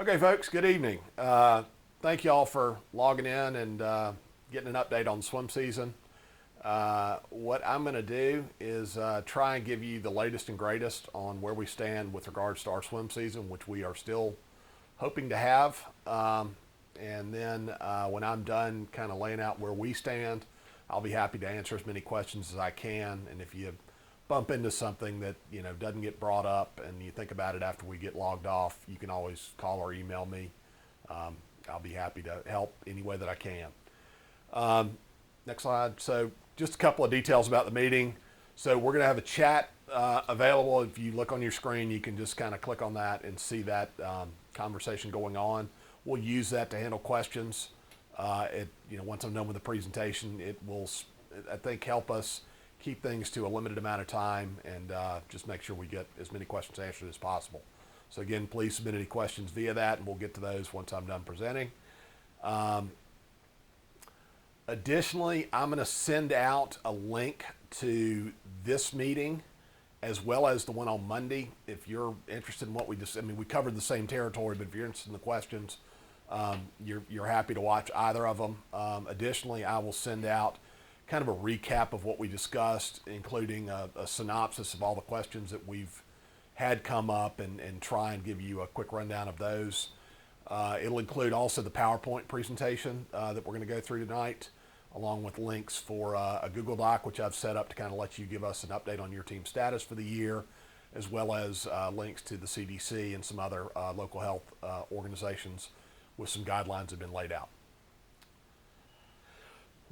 Okay, folks, good evening. Thank you all for logging in and getting an update on the swim season. What I'm going to do is try and give you the latest and greatest on where we stand with regards to our swim season, which we are still hoping to have. And then when I'm done kind of laying out where we stand, I'll be happy to answer as many questions as I can. And if you bump into something that doesn't get brought up and you think about it after we get logged off, you can always call or email me. I'll be happy to help any way that I can. Next slide. So just a couple of details about the meeting. So we're going to have a chat available. If you look on your screen, you can just kind of click on that and see that conversation going on. We'll use that to handle questions. Once I'm done with the presentation, it will, I think, help us keep things to a limited amount of time and just make sure we get as many questions answered as possible. So again, please submit any questions via that and we'll get to those once I'm done presenting. Additionally, I'm going to send out a link to this meeting as well as the one on Monday. If you're interested in what we we covered the same territory, but if you're interested in the questions, you're happy to watch either of them. Additionally, I will send out kind of a recap of what we discussed, including a synopsis of all the questions that we've had come up and try and give you a quick rundown of those. It'll include also the PowerPoint presentation that we're going to go through tonight, along with links for a Google Doc, which I've set up to kind of let you give us an update on your team status for the year, as well as links to the CDC and some other local health organizations with some guidelines that have been laid out.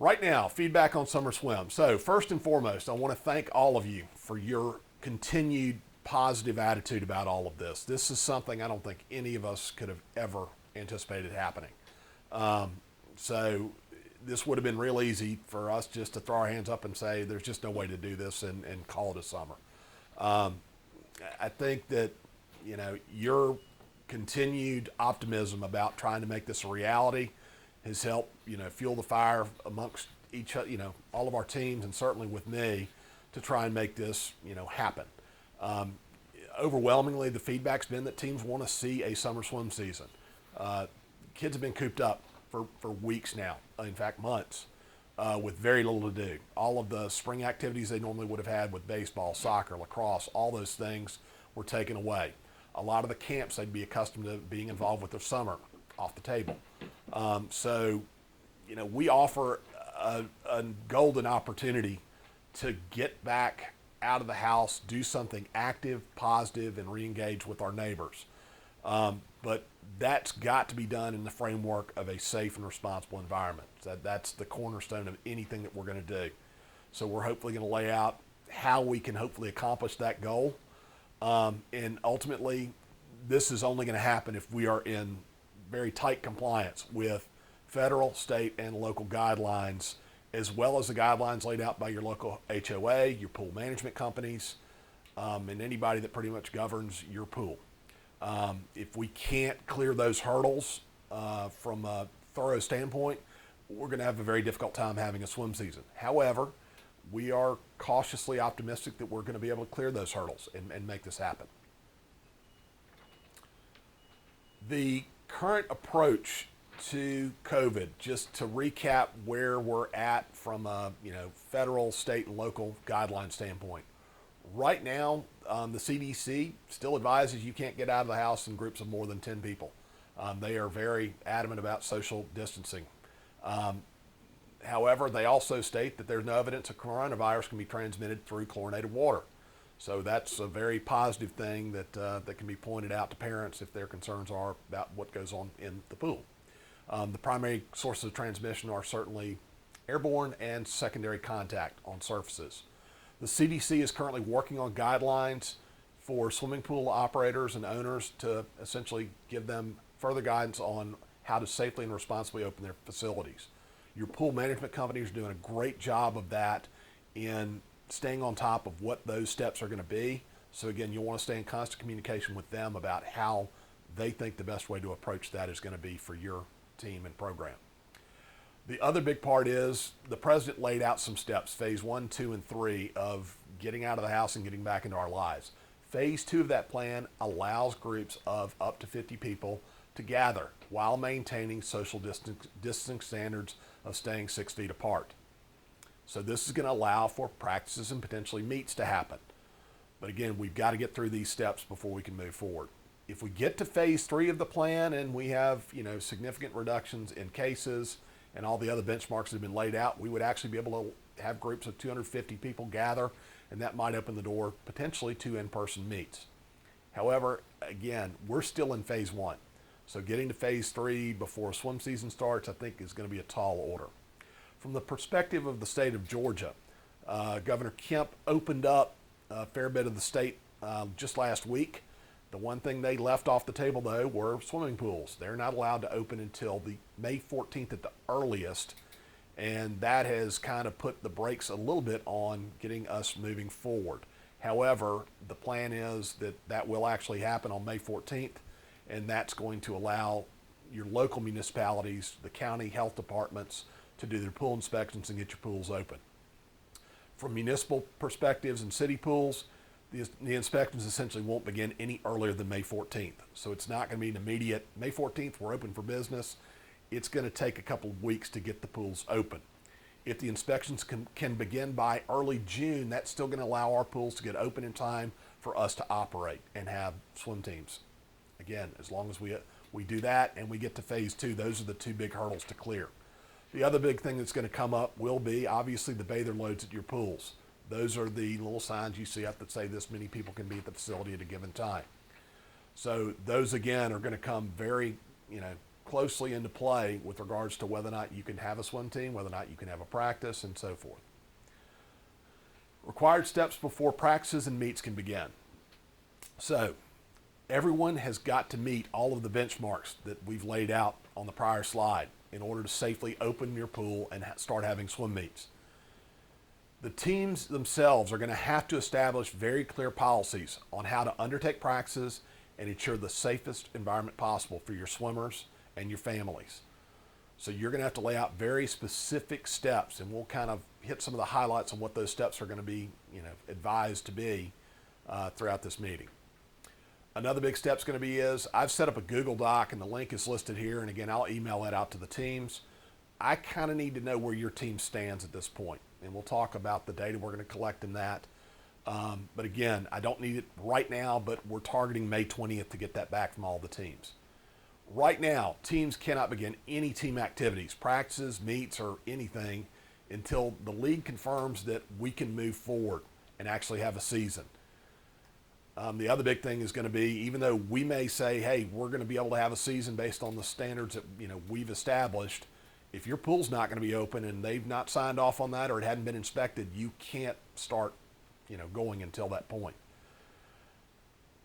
Right now, feedback on summer swim. So first and foremost, I want to thank all of you for your continued positive attitude about all of this. This is something I don't think any of us could have ever anticipated happening. So this would have been real easy for us just to throw our hands up and say, there's just no way to do this and call it a summer. I think that, your continued optimism about trying to make this a reality has helped, fuel the fire amongst all of our teams and certainly with me to try and make this, happen. Overwhelmingly, the feedback's been that teams want to see a summer swim season. Kids have been cooped up for weeks now, in fact, months, with very little to do. All of the spring activities they normally would have had with baseball, soccer, lacrosse, all those things were taken away. A lot of the camps they'd be accustomed to being involved with their summer off the table. So, we offer a golden opportunity to get back out of the house, do something active, positive, and re-engage with our neighbors. But that's got to be done in the framework of a safe and responsible environment. That's the cornerstone of anything that we're going to do. So we're hopefully going to lay out how we can hopefully accomplish that goal. And ultimately, this is only going to happen if we are in very tight compliance with federal, state, and local guidelines, as well as the guidelines laid out by your local HOA, your pool management companies, and anybody that pretty much governs your pool. If we can't clear those hurdles from a thorough standpoint, we're going to have a very difficult time having a swim season. However, we are cautiously optimistic that we're going to be able to clear those hurdles and make this happen. The current approach to COVID, just to recap where we're at from a federal, state, and local guideline standpoint. Right now, the CDC still advises you can't get out of the house in groups of more than 10 people. They are very adamant about social distancing. However, they also state that there's no evidence that coronavirus can be transmitted through chlorinated water. So that's a very positive thing that can be pointed out to parents if their concerns are about what goes on in the pool. The primary sources of transmission are certainly airborne and secondary contact on surfaces. The CDC is currently working on guidelines for swimming pool operators and owners to essentially give them further guidance on how to safely and responsibly open their facilities. Your pool management companies are doing a great job of that in staying on top of what those steps are going to be. So again, you'll want to stay in constant communication with them about how they think the best way to approach that is going to be for your team and program. The other big part is the president laid out some steps, phase 1, 2, and 3 of getting out of the house and getting back into our lives. Phase 2 of that plan allows groups of up to 50 people to gather while maintaining social distancing standards of staying 6 feet apart. So this is going to allow for practices and potentially meets to happen. But again, we've got to get through these steps before we can move forward. If we get to phase 3 of the plan and we have, significant reductions in cases and all the other benchmarks that have been laid out, we would actually be able to have groups of 250 people gather, and that might open the door potentially to in-person meets. However, again, we're still in phase 1. So getting to phase 3 before swim season starts, I think, is going to be a tall order. From the perspective of the state of Georgia, Governor Kemp opened up a fair bit of the state just last week. The one thing they left off the table, though, were swimming pools. They're not allowed to open until the May 14th at the earliest, and that has kind of put the brakes a little bit on getting us moving forward. However, the plan is that will actually happen on May 14th, and that's going to allow your local municipalities, the county health departments, to do their pool inspections and get your pools open. From municipal perspectives and city pools, the inspections essentially won't begin any earlier than May 14th. So it's not going to be an immediate, May 14th, we're open for business. It's going to take a couple of weeks to get the pools open. If the inspections can begin by early June, that's still going to allow our pools to get open in time for us to operate and have swim teams. Again, as long as we do that and we get to phase 2, those are the 2 big hurdles to clear. The other big thing that's going to come up will be obviously the bather loads at your pools. Those are the little signs you see up that say this many people can be at the facility at a given time. So those again are going to come very, closely into play with regards to whether or not you can have a swim team, whether or not you can have a practice, and so forth. Required steps before practices and meets can begin. So everyone has got to meet all of the benchmarks that we've laid out on the prior slide in order to safely open your pool and start having swim meets. The teams themselves are going to have to establish very clear policies on how to undertake practices and ensure the safest environment possible for your swimmers and your families. So you're going to have to lay out very specific steps, and we'll kind of hit some of the highlights on what those steps are going to be, advised to be throughout this meeting. Another big step is going to be I've set up a Google Doc, and the link is listed here, and again, I'll email that out to the teams. I kind of need to know where your team stands at this point, and we'll talk about the data we're going to collect in that. But again, I don't need it right now, but we're targeting May 20th to get that back from all the teams. Right now, teams cannot begin any team activities, practices, meets, or anything until the league confirms that we can move forward and actually have a season. The other big thing is going to be, even though we may say, hey, we're going to be able to have a season based on the standards that we've established, if your pool's not going to be open and they've not signed off on that or it hadn't been inspected, you can't start going until that point.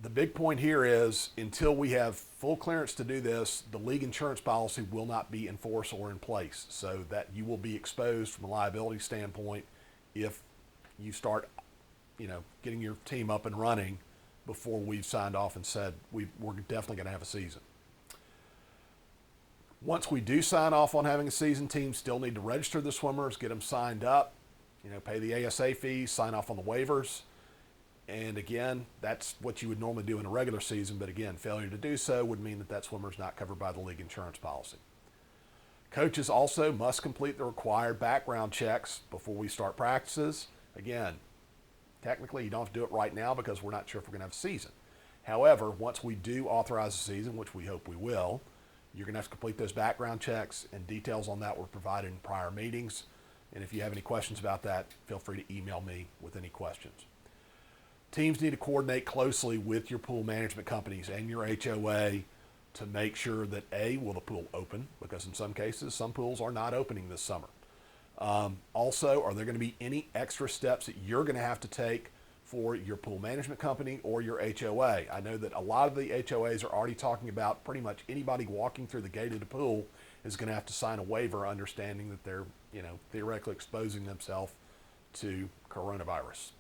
The big point here is until we have full clearance to do this, the league insurance policy will not be in force or in place, so that you will be exposed from a liability standpoint if you start getting your team up and running before we've signed off and said we're definitely going to have a season. Once we do sign off on having a season, teams still need to register the swimmers, get them signed up, pay the ASA fees, sign off on the waivers. And again, that's what you would normally do in a regular season, but again, failure to do so would mean that swimmer is not covered by the league insurance policy. Coaches also must complete the required background checks before we start practices. Again, technically you don't have to do it right now because we're not sure if we're going to have a season. However, once we do authorize a season, which we hope we will, you're going to have to complete those background checks, and details on that were provided in prior meetings. And if you have any questions about that, feel free to email me with any questions. Teams need to coordinate closely with your pool management companies and your HOA to make sure that will the pool open? Because in some cases, some pools are not opening this summer. Also, are there going to be any extra steps that you're going to have to take for your pool management company or your HOA? I know that a lot of the HOAs are already talking about pretty much anybody walking through the gate of the pool is going to have to sign a waiver, understanding that they're, theoretically exposing themselves to coronavirus.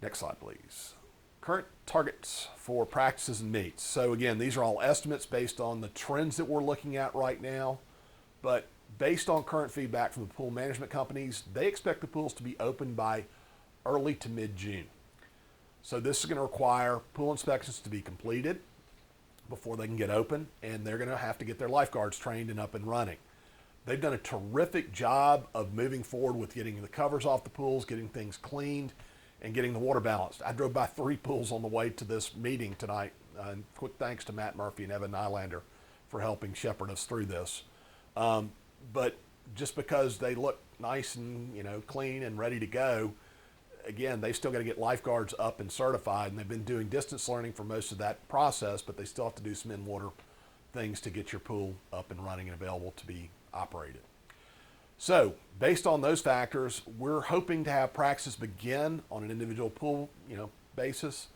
Next slide, please. Current targets for practices and meets. So again, these are all estimates based on the trends that we're looking at right now, but based on current feedback from the pool management companies, they expect the pools to be open by early to mid-June. So this is going to require pool inspections to be completed. before they can get open, and they're going to have to get their lifeguards trained and up and running. They've done a terrific job of moving forward with getting the covers off the pools, getting things cleaned, and getting the water balanced. I drove by 3 pools on the way to this meeting tonight, and quick thanks to Matt Murphy and Evan Nylander for helping shepherd us through this. But just because they look nice and clean and ready to go, again, they still got to get lifeguards up and certified, and they've been doing distance learning for most of that process, but they still have to do some in-water things to get your pool up and running and available to be operated. So based on those factors, we're hoping to have practices begin on an individual pool basis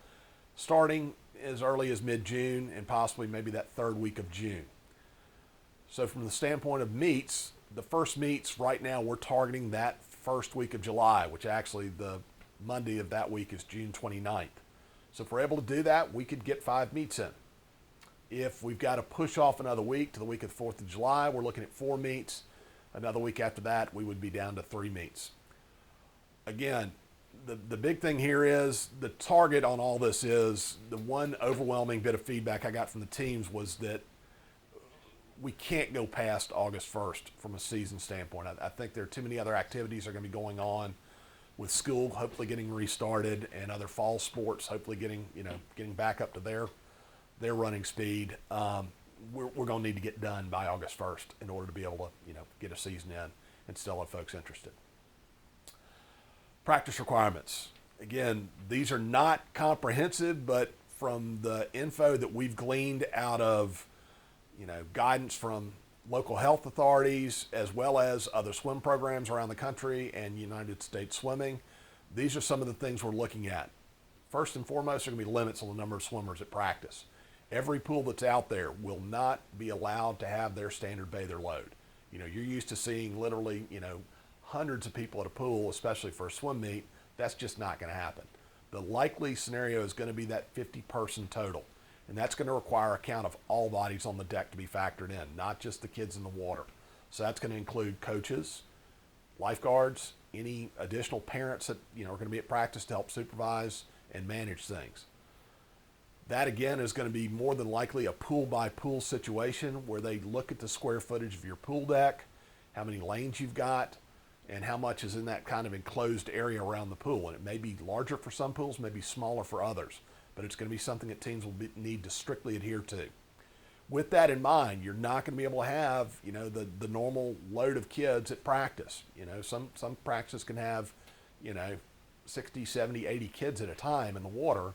starting as early as mid-June and possibly maybe that 3rd week of June. So from the standpoint of meets, the first meets right now we're targeting that 1st week of July, which actually the Monday of that week is June 29th. So if we're able to do that, we could get 5 meets in. If we've got to push off another week to the week of the 4th of July, we're looking at 4 meets. Another week after that, we would be down to 3 meets. Again, the big thing here is the target on all this is the one overwhelming bit of feedback I got from the teams was that we can't go past August 1st from a season standpoint. I think there are too many other activities that are going to be going on with school hopefully getting restarted and other fall sports hopefully getting back up to their running speed. We're going to need to get done by August 1st in order to be able to get a season in and still have folks interested. Practice requirements. Again, these are not comprehensive, but from the info that we've gleaned out of guidance from local health authorities as well as other swim programs around the country and United States Swimming, these are some of the things we're looking at. First and foremost, there are going to be limits on the number of swimmers at practice. Every pool that's out there will not be allowed to have their standard bather load. You're used to seeing literally, hundreds of people at a pool, especially for a swim meet. That's just not going to happen. The likely scenario is going to be that 50-person total. And that's going to require a count of all bodies on the deck to be factored in, not just the kids in the water. So that's going to include coaches, lifeguards, any additional parents that are going to be at practice to help supervise and manage things. That again is going to be more than likely a pool by pool situation where they look at the square footage of your pool deck, how many lanes you've got, and how much is in that kind of enclosed area around the pool. And it may be larger for some pools, maybe smaller for others, but it's going to be something that teams will need to strictly adhere to. With that in mind, you're not going to be able to have, the normal load of kids at practice. Some practices can have, 60, 70, 80 kids at a time in the water,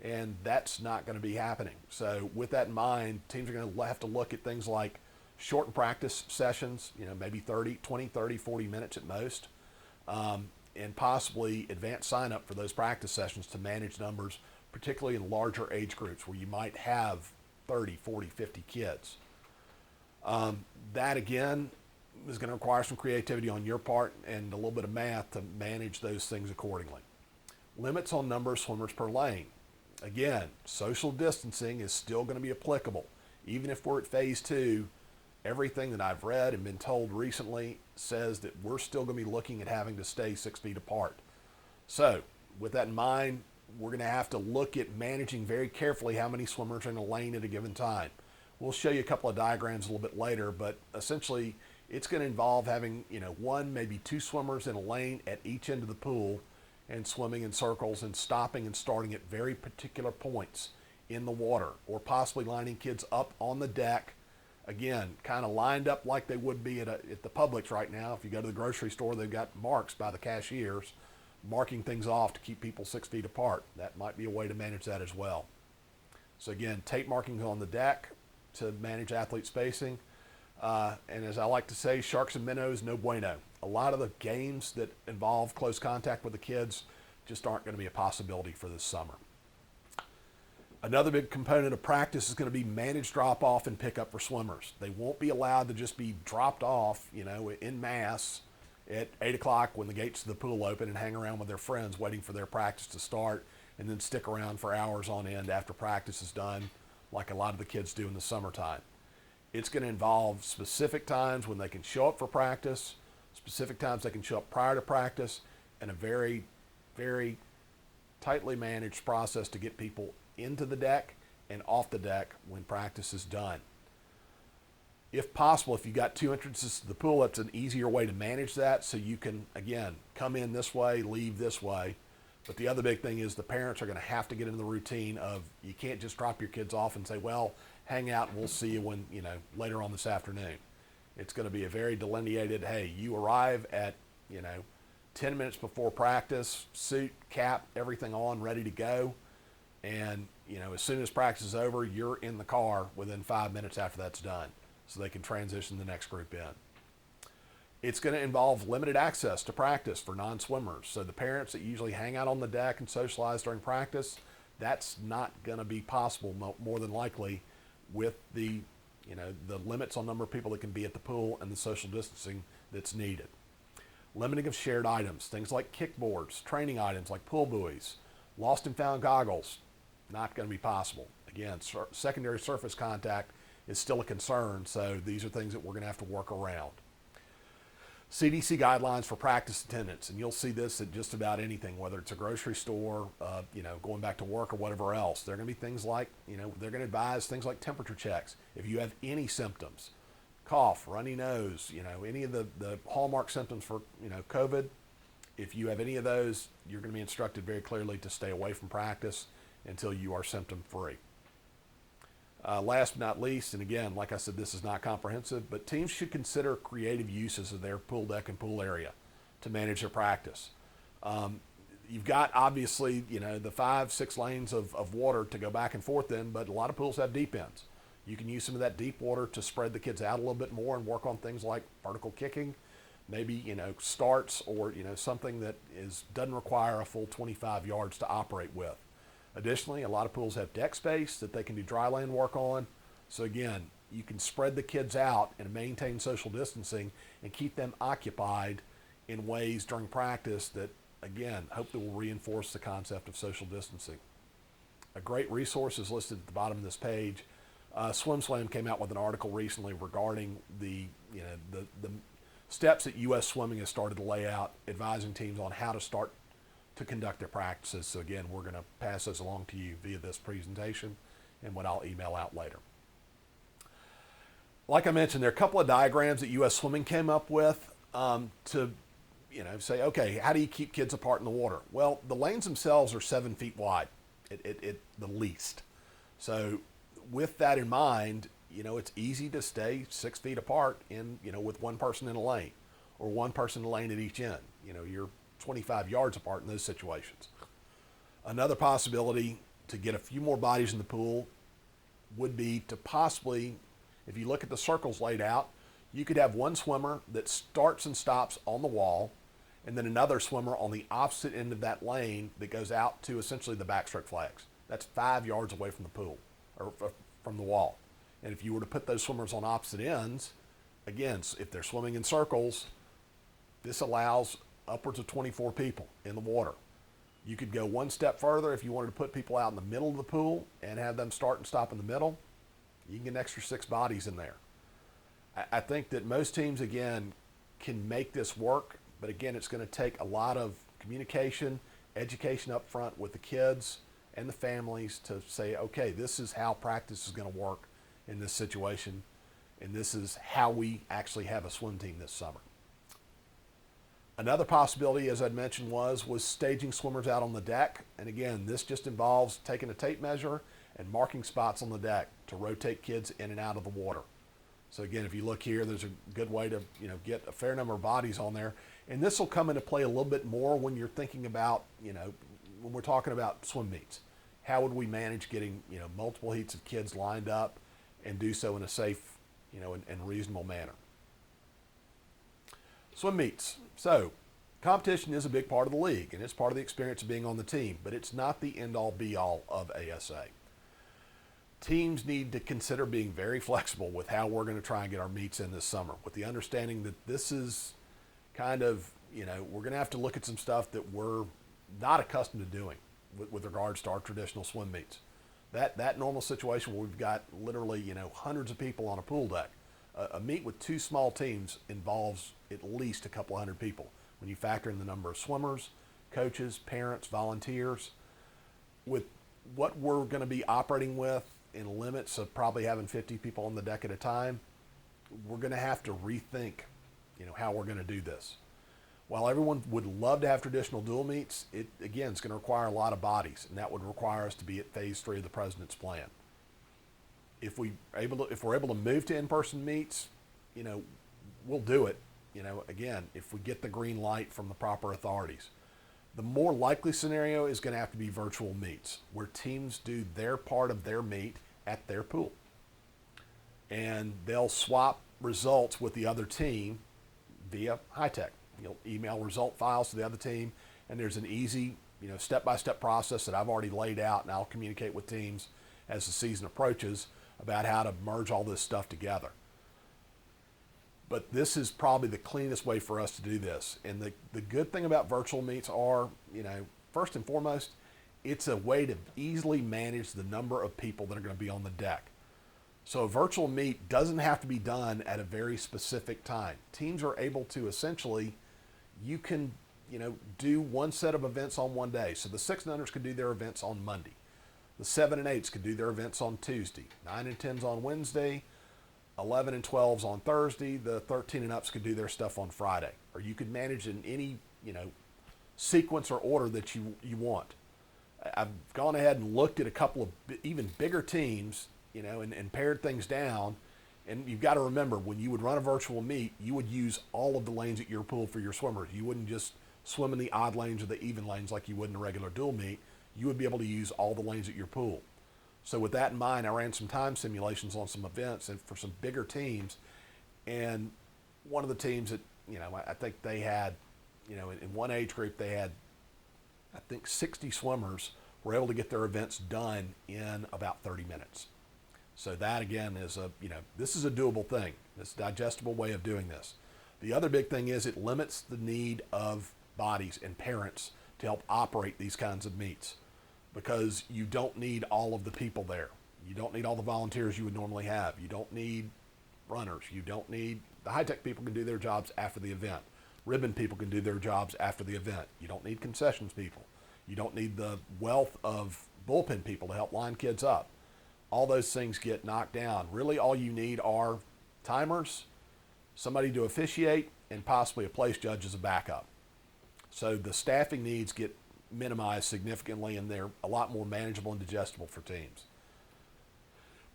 and that's not going to be happening. So with that in mind, teams are going to have to look at things like shortened practice sessions, maybe 20, 30, 40 minutes at most, and possibly advanced sign up for those practice sessions to manage numbers, particularly in larger age groups where you might have 30, 40, 50 kids. That again is going to require some creativity on your part and a little bit of math to manage those things accordingly. Limits on number of swimmers per lane. Again, social distancing is still going to be applicable. Even if we're at phase 2, everything that I've read and been told recently says that we're still going to be looking at having to stay 6 feet apart. So with that in mind, we're going to have to look at managing very carefully how many swimmers are in a lane at a given time. We'll show you a couple of diagrams a little bit later, but essentially it's going to involve having, 1, maybe 2 swimmers in a lane at each end of the pool and swimming in circles and stopping and starting at very particular points in the water, or possibly lining kids up on the deck, again, kind of lined up like they would be at the Publix right now. If you go to the grocery store, they've got marks by the cashiers marking things off to keep people 6 feet apart. That might be a way to manage that as well. So again, tape markings on the deck to manage athlete spacing. And as I like to say, sharks and minnows, no bueno. A lot of the games that involve close contact with the kids just aren't going to be a possibility for this summer. Another big component of practice is going to be managed drop-off and pickup for swimmers. They won't be allowed to just be dropped off, en masse at 8 o'clock when the gates to the pool open and hang around with their friends waiting for their practice to start and then stick around for hours on end after practice is done like a lot of the kids do in the summertime. It's going to involve specific times when they can show up for practice, specific times they can show up prior to practice, and a very, very tightly managed process to get people into the deck and off the deck when practice is done. If possible, if you got two entrances to the pool, that's an easier way to manage that, so you can, again, come in this way, leave this way. But the other big thing is the parents are going to have to get into the routine of, you can't just drop your kids off and say, well, hang out and we'll see you when, later on this afternoon. It's going to be a very delineated, hey, you arrive at, 10 minutes before practice, suit, cap, everything on, ready to go. And, as soon as practice is over, you're in the car within 5 minutes after that's done, so they can transition the next group in. It's going to involve limited access to practice for non-swimmers. So the parents that usually hang out on the deck and socialize during practice, that's not going to be possible more than likely with the limits on number of people that can be at the pool and the social distancing that's needed. Limiting of shared items, things like kickboards, training items like pull buoys, lost and found goggles, not going to be possible. Again, secondary surface contact is still a concern, so these are things that we're going to have to work around. CDC guidelines for practice attendance, and you'll see this at just about anything, whether it's a grocery store, going back to work or whatever else. There are going to be things like, they're going to advise things like temperature checks. If you have any symptoms, cough, runny nose, any of the hallmark symptoms for, COVID, if you have any of those, you're going to be instructed very clearly to stay away from practice until you are symptom free. Last but not least, and again, like I said, this is not comprehensive, but teams should consider creative uses of their pool deck and pool area to manage their practice. You've got, obviously, the 5-6 lanes of water to go back and forth in, but a lot of pools have deep ends. You can use some of that deep water to spread the kids out a little bit more and work on things like vertical kicking, maybe, starts, or, something that doesn't require a full 25 yards to operate with. Additionally, a lot of pools have deck space that they can do dry land work on. So again, you can spread the kids out and maintain social distancing and keep them occupied in ways during practice that, again, hopefully will reinforce the concept of social distancing. A great resource is listed at the bottom of this page. SwimSlam came out with an article recently regarding the steps that U.S. Swimming has started to lay out, advising teams on how to start to conduct their practices. So again, we're going to pass those along to you via this presentation and what I'll email out later. Like I mentioned, there are a couple of diagrams that U.S. Swimming came up with to say, okay, how do you keep kids apart in the water? Well, the lanes themselves are 7 feet wide at the least. So with that in mind, it's easy to stay 6 feet apart with one person in a lane or one person in a lane at each end. You're 25 yards apart in those situations. Another possibility to get a few more bodies in the pool would be to possibly, if you look at the circles laid out, you could have one swimmer that starts and stops on the wall, and then another swimmer on the opposite end of that lane that goes out to essentially the backstroke flags. That's 5 yards away from the pool, or from the wall. And if you were to put those swimmers on opposite ends, again, if they're swimming in circles, this allows upwards of 24 people in the water. You could go one step further if you wanted to put people out in the middle of the pool and have them start and stop in the middle. You can get an extra 6 bodies in there. I think that most teams, again, can make this work, but again, it's going to take a lot of communication, education up front with the kids and the families to say, okay, this is how practice is going to work in this situation, and this is how we actually have a swim team this summer. Another possibility, as I'd mentioned, was staging swimmers out on the deck. And again, this just involves taking a tape measure and marking spots on the deck to rotate kids in and out of the water. So again, if you look here, there's a good way to get a fair number of bodies on there. And this will come into play a little bit more when you're thinking about, when we're talking about swim meets. How would we manage getting, multiple heats of kids lined up and do so in a safe, and reasonable manner? Swim meets. So, competition is a big part of the league, and it's part of the experience of being on the team, but it's not the end-all, be-all of ASA. Teams need to consider being very flexible with how we're going to try and get our meets in this summer, with the understanding that this is kind of, we're going to have to look at some stuff that we're not accustomed to doing with regards to our traditional swim meets. That normal situation where we've got literally, hundreds of people on a pool deck. A meet with 2 small teams involves at least a couple hundred people when you factor in the number of swimmers, coaches, parents, volunteers. With what we're going to be operating with in limits of probably having 50 people on the deck at a time, we're going to have to rethink, how we're going to do this. While everyone would love to have traditional dual meets, it again is going to require a lot of bodies, and that would require us to be at phase 3 of the president's plan. If we're able to move to in-person meets, we'll do it. Again, if we get the green light from the proper authorities. The more likely scenario is going to have to be virtual meets, where teams do their part of their meet at their pool. And they'll swap results with the other team via high tech. You'll email result files to the other team, and there's an easy, step-by-step process that I've already laid out, and I'll communicate with teams as the season approaches about how to merge all this stuff together. But this is probably the cleanest way for us to do this. And the good thing about virtual meets are, first and foremost, it's a way to easily manage the number of people that are going to be on the deck. So a virtual meet doesn't have to be done at a very specific time. Teams are able to essentially, you can, do one set of events on one day. So the 6 and unders could do their events on Monday. The 7 and 8s could do their events on Tuesday. 9 and 10s on Wednesday. 11 and 12s on Thursday. The 13 and ups could do their stuff on Friday. Or you could manage in any, sequence or order that you want. I've gone ahead and looked at a couple of even bigger teams, and pared things down. And you've got to remember, when you would run a virtual meet, you would use all of the lanes at your pool for your swimmers. You wouldn't just swim in the odd lanes or the even lanes like you would in a regular dual meet. You would be able to use all the lanes at your pool. So with that in mind, I ran some time simulations on some events and for some bigger teams. And one of the teams that, I think they had, in one age group, they had, 60 swimmers were able to get their events done in about 30 minutes. So that, again, is this is a doable thing. It's a digestible way of doing this. The other big thing is it limits the need of bodies and parents to help operate these kinds of meets, because you don't need all of the people there. You don't need all the volunteers you would normally have. You don't need runners. You don't need, the high-tech people can do their jobs after the event. Ribbon people can do their jobs after the event. You don't need concessions people. You don't need the wealth of bullpen people to help line kids up. All those things get knocked down. Really all you need are timers, somebody to officiate, and possibly a place judge as a backup. So the staffing needs get minimized significantly, and they're a lot more manageable and digestible for teams.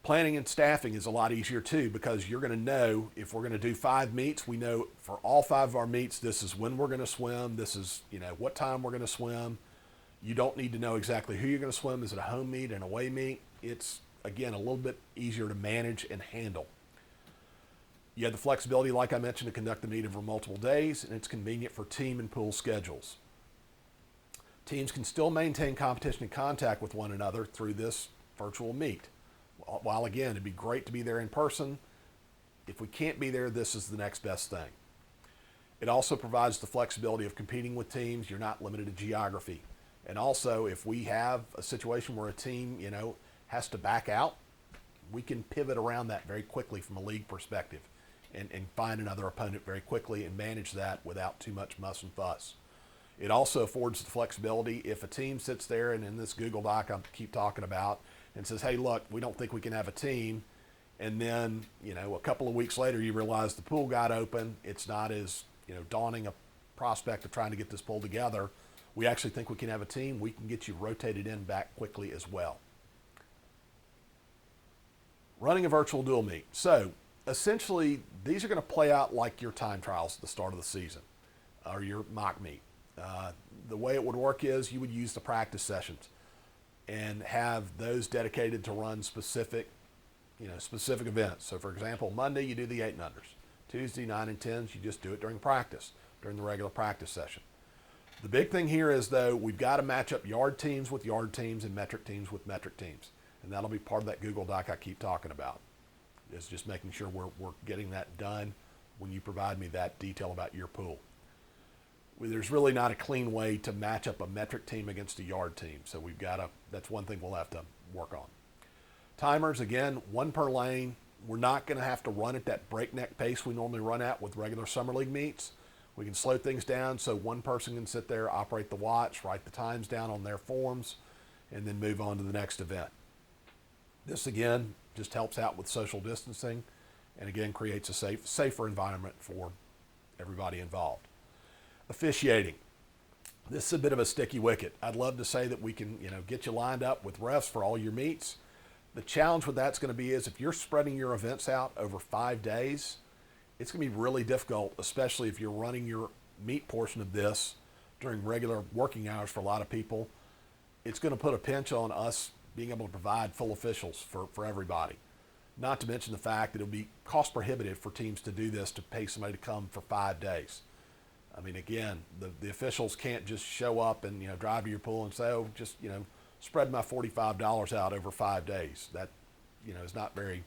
Planning and staffing is a lot easier too, because you're going to know if we're going to do 5 meets, we know for all 5 of our meets, this is when we're going to swim. This is, what time we're going to swim. You don't need to know exactly who you're going to swim. Is it a home meet, an away meet? It's, again, a little bit easier to manage and handle. You have the flexibility, like I mentioned, to conduct the meet over multiple days, and it's convenient for team and pool schedules. Teams can still maintain competition and contact with one another through this virtual meet. While again, it'd be great to be there in person, if we can't be there, this is the next best thing. It also provides the flexibility of competing with teams. You're not limited to geography. And also, if we have a situation where a team, has to back out, we can pivot around that very quickly from a league perspective and find another opponent very quickly and manage that without too much muss and fuss. It also affords the flexibility if a team sits there and in this Google Doc I keep talking about and says, hey, look, we don't think we can have a team. And then, a couple of weeks later, you realize the pool got open. It's not as, daunting a prospect of trying to get this pool together. We actually think we can have a team. We can get you rotated in back quickly as well. Running a virtual dual meet. So essentially, these are going to play out like your time trials at the start of the season or your mock meet. The way it would work is you would use the practice sessions and have those dedicated to run specific events. So for example, Monday you do the 8 and unders. Tuesday 9 and 10s, you just do it during practice, during the regular practice session. The big thing here is, though, we've got to match up yard teams with yard teams and metric teams with metric teams. And that'll be part of that Google Doc I keep talking about. It's just making sure we're getting that done when you provide me that detail about your pool. There's really not a clean way to match up a metric team against a yard team. So that's one thing we'll have to work on. Timers, again, 1 per lane. We're not going to have to run at that breakneck pace we normally run at with regular summer league meets. We can slow things down so one person can sit there, operate the watch, write the times down on their forms, and then move on to the next event. This again just helps out with social distancing, and again creates a safer environment for everybody involved. Officiating. This is a bit of a sticky wicket. I'd love to say that we can, get you lined up with refs for all your meets. The challenge with that's going to be is if you're spreading your events out over 5 days, it's going to be really difficult, especially if you're running your meet portion of this during regular working hours for a lot of people. It's going to put a pinch on us being able to provide full officials for everybody. Not to mention the fact that it'll be cost prohibitive for teams to do this, to pay somebody to come for 5 days. I mean, again, the officials can't just show up and, drive to your pool and say, oh, just, spread my $45 out over 5 days. That, is not very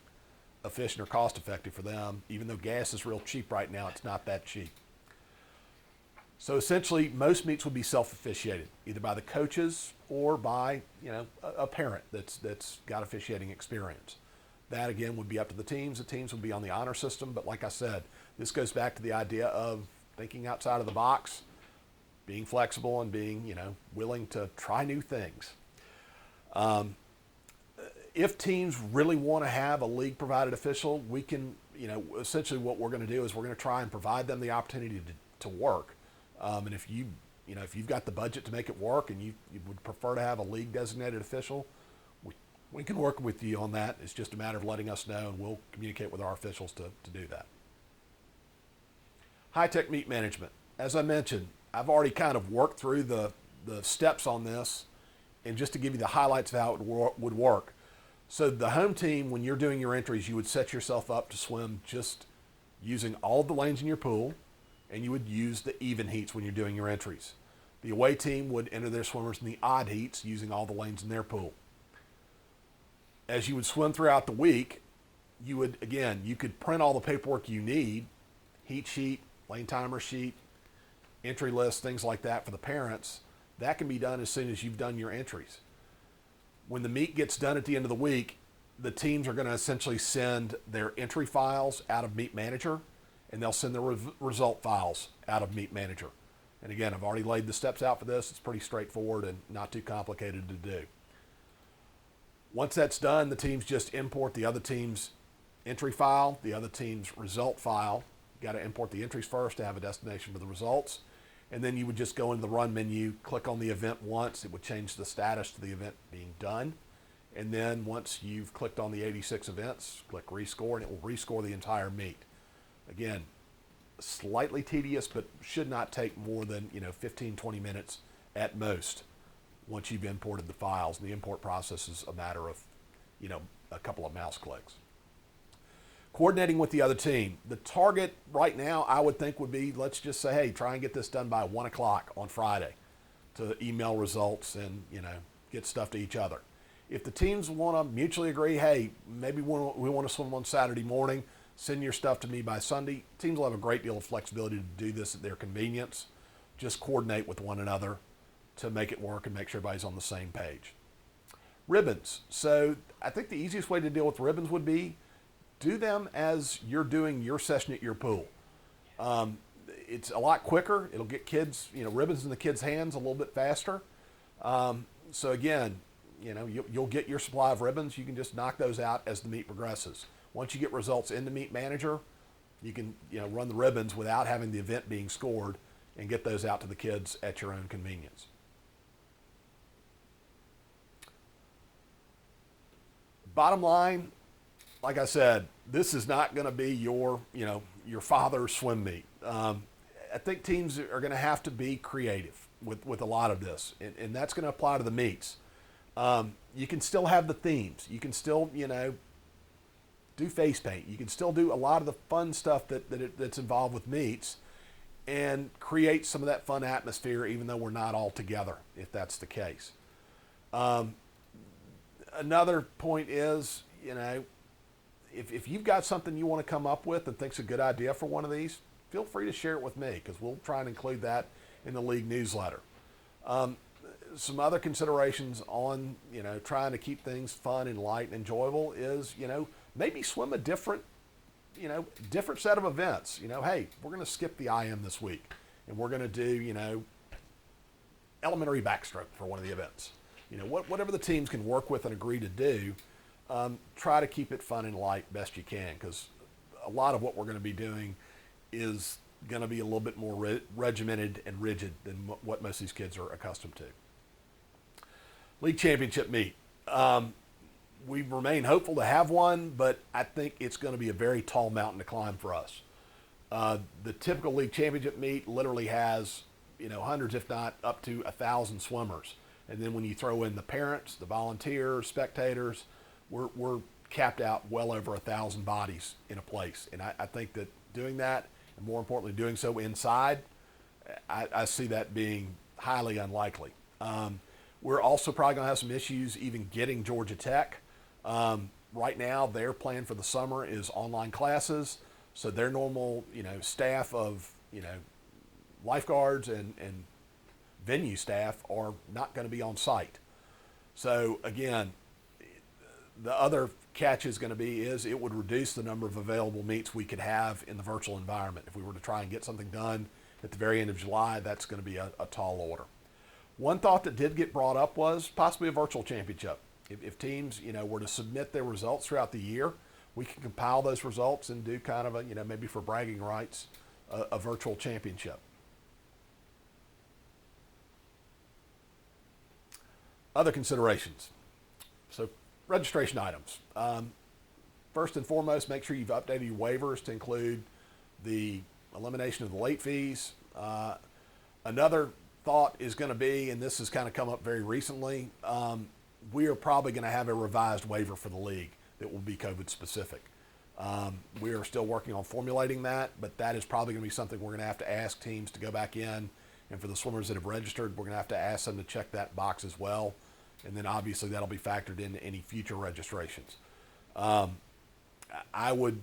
efficient or cost effective for them. Even though gas is real cheap right now, it's not that cheap. So essentially, most meets would be self-officiated, either by the coaches or by, a parent that's got officiating experience. That, again, would be up to the teams. The teams would be on the honor system. But like I said, this goes back to the idea of thinking outside of the box, being flexible, and being, willing to try new things. If teams really want to have a league-provided official, we can, essentially what we're going to do is we're going to try and provide them the opportunity to work. And if you've got the budget to make it work and you would prefer to have a league-designated official, we can work with you on that. It's just a matter of letting us know, and we'll communicate with our officials to do that. High-tech meet management. As I mentioned, I've already kind of worked through the steps on this, and just to give you the highlights of how it would work. So the home team, when you're doing your entries, you would set yourself up to swim just using all the lanes in your pool, and you would use the even heats when you're doing your entries. The away team would enter their swimmers in the odd heats using all the lanes in their pool. As you would swim throughout the week, you could print all the paperwork you need, heat sheet, lane timer sheet, entry list, things like that for the parents. That can be done as soon as you've done your entries. When the meet gets done at the end of the week, the teams are going to essentially send their entry files out of Meet Manager, and they'll send their result files out of Meet Manager. And again, I've already laid the steps out for this. It's pretty straightforward and not too complicated to do. Once that's done, the teams just import the other team's entry file, the other team's result file. You got to import the entries first to have a destination for the results. And then you would just go into the run menu, click on the event once. It would change the status to the event being done. And then once you've clicked on the 86 events, click rescore, and it will rescore the entire meet. Again, slightly tedious, but should not take more than 15, 20 minutes at most once you've imported the files. And the import process is a matter of a couple of mouse clicks. Coordinating with the other team. The target right now, I would think, would be, let's just say, hey, try and get this done by 1 o'clock on Friday to email results and get stuff to each other. If the teams want to mutually agree, hey, maybe we want to swim on Saturday morning, send your stuff to me by Sunday. Teams will have a great deal of flexibility to do this at their convenience. Just coordinate with one another to make it work and make sure everybody's on the same page. Ribbons. So I think the easiest way to deal with ribbons would be do them as you're doing your session at your pool. It's a lot quicker. It'll get kids, ribbons in the kids' hands a little bit faster. So again, you'll get your supply of ribbons. You can just knock those out as the meet progresses. Once you get results in the Meet Manager, you can run the ribbons without having the event being scored and get those out to the kids at your own convenience. Bottom line, like I said, this is not going to be your father's swim meet. I think teams are going to have to be creative with a lot of this, and that's going to apply to the meets. You can still have the themes. You can still, do face paint. You can still do a lot of the fun stuff that's involved with meets and create some of that fun atmosphere, even though we're not all together, if that's the case. Another point is, if you've got something you want to come up with and think's a good idea for one of these, feel free to share it with me, because we'll try and include that in the league newsletter. Some other considerations on, trying to keep things fun and light and enjoyable is, maybe swim a different set of events. Hey, we're going to skip the IM this week, and we're going to do, elementary backstroke for one of the events. Whatever the teams can work with and agree to do, try to keep it fun and light best you can, because a lot of what we're going to be doing is going to be a little bit more regimented and rigid than what most of these kids are accustomed to. League championship meet. We remain hopeful to have one, but I think it's going to be a very tall mountain to climb for us. The typical league championship meet literally has, hundreds, if not up to 1,000 swimmers. And then when you throw in the parents, the volunteers, spectators, we're capped out well over 1,000 bodies in a place. And I think that doing that, and more importantly, doing so inside, I see that being highly unlikely. We're also probably going to have some issues even getting Georgia Tech. Right now, their plan for the summer is online classes, so their normal, staff of, lifeguards and venue staff are not going to be on site. So again, the other catch is going to be it would reduce the number of available meets we could have in the virtual environment. If we were to try and get something done at the very end of July, that's going to be a tall order. One thought that did get brought up was possibly a virtual championship. If teams, were to submit their results throughout the year, we can compile those results and do kind of a, maybe for bragging rights, a virtual championship. Other considerations. So registration items. First and foremost, make sure you've updated your waivers to include the elimination of the late fees. Another thought is going to be, and this has kind of come up very recently, we are probably going to have a revised waiver for the league that will be COVID specific. We are still working on formulating that, but that is probably going to be something we're going to have to ask teams to go back in. And for the swimmers that have registered, we're going to have to ask them to check that box as well. And then obviously that'll be factored into any future registrations. I would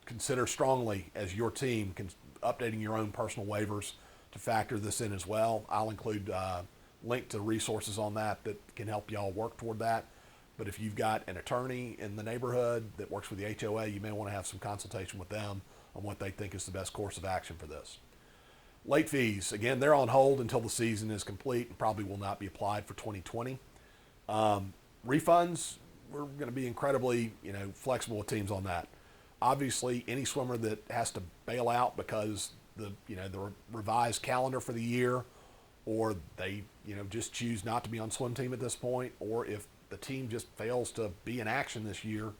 consider strongly, as your team, updating your own personal waivers to factor this in as well. I'll include link to resources on that can help y'all work toward that. But if you've got an attorney in the neighborhood that works with the HOA, you may want to have some consultation with them on what they think is the best course of action for this. Late fees, again, they're on hold until the season is complete and probably will not be applied for 2020. Refunds, we're going to be incredibly, flexible with teams on that. Obviously, any swimmer that has to bail out because the revised calendar for the year, or they, just choose not to be on swim team at this point, or if the team just fails to be in action this year,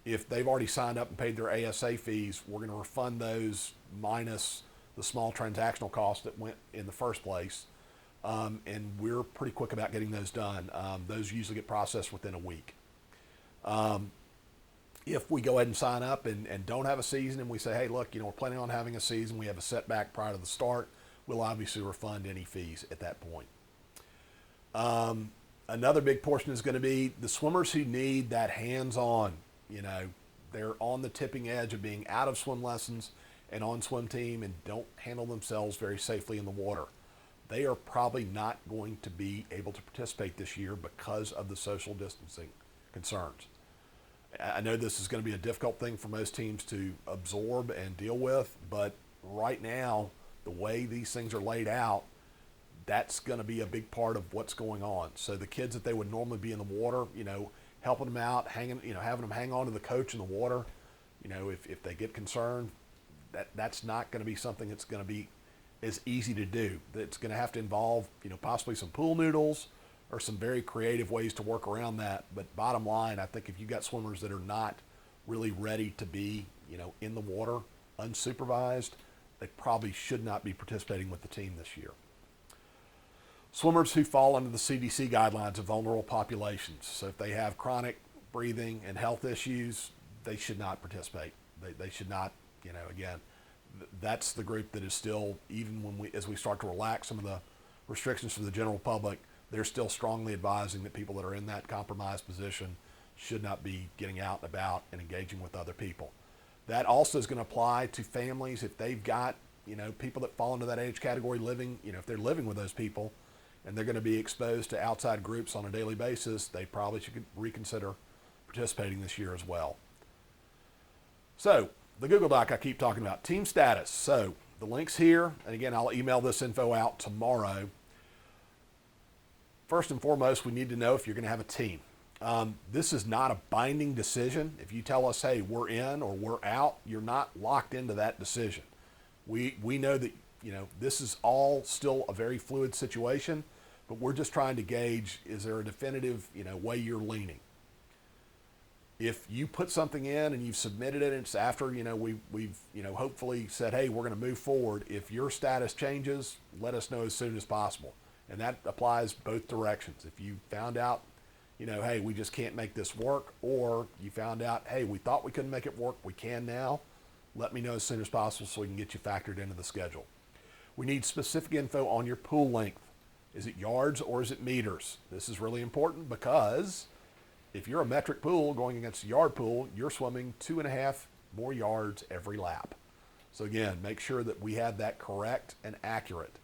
if they've already signed up and paid their ASA fees, we're going to refund those minus the small transactional costs that went in the first place. And we're pretty quick about getting those done. Those usually get processed within a week. If we go ahead and sign up and don't have a season and we say, hey, look, we're planning on having a season, we have a setback prior to the start, we'll obviously refund any fees at that point. Another big portion is going to be the swimmers who need that hands-on, they're on the tipping edge of being out of swim lessons and on swim team and don't handle themselves very safely in the water. They are probably not going to be able to participate this year because of the social distancing concerns. I know this is going to be a difficult thing for most teams to absorb and deal with, but right now, the way these things are laid out, that's going to be a big part of what's going on. So the kids that they would normally be in the water, helping them out, having them hang on to the coach in the water, if they get concerned, that's not going to be something that's going to be as easy to do. That's going to have to involve, possibly some pool noodles or some very creative ways to work around that. But bottom line, I think if you've got swimmers that are not really ready to be, in the water, unsupervised, they probably should not be participating with the team this year. Swimmers who fall under the CDC guidelines of vulnerable populations. So if they have chronic breathing and health issues, they should not participate. They should not, again, that's the group that is still, even as we start to relax some of the restrictions for the general public, they're still strongly advising that people that are in that compromised position should not be getting out and about and engaging with other people. That also is going to apply to families if they've got, people that fall into that age category living, if they're living with those people and they're going to be exposed to outside groups on a daily basis, they probably should reconsider participating this year as well. So the Google Doc I keep talking about, team status. So the link's here, and again, I'll email this info out tomorrow. First and foremost, we need to know if you're going to have a team. This is not a binding decision. If you tell us, hey, we're in or we're out, you're not locked into that decision. We know that, this is all still a very fluid situation, but we're just trying to gauge, is there a definitive, way you're leaning? If you put something in and you've submitted it and it's after, we've hopefully said, hey, we're going to move forward. If your status changes, let us know as soon as possible. And that applies both directions. If you found out, hey, we just can't make this work, or you found out, hey, we thought we couldn't make it work, we can now, let me know as soon as possible so we can get you factored into the schedule. We need specific info on your pool length. Is it yards or is it meters? This is really important because if you're a metric pool going against a yard pool, you're swimming 2.5 more yards every lap. So again, make sure that we have that correct and accurate.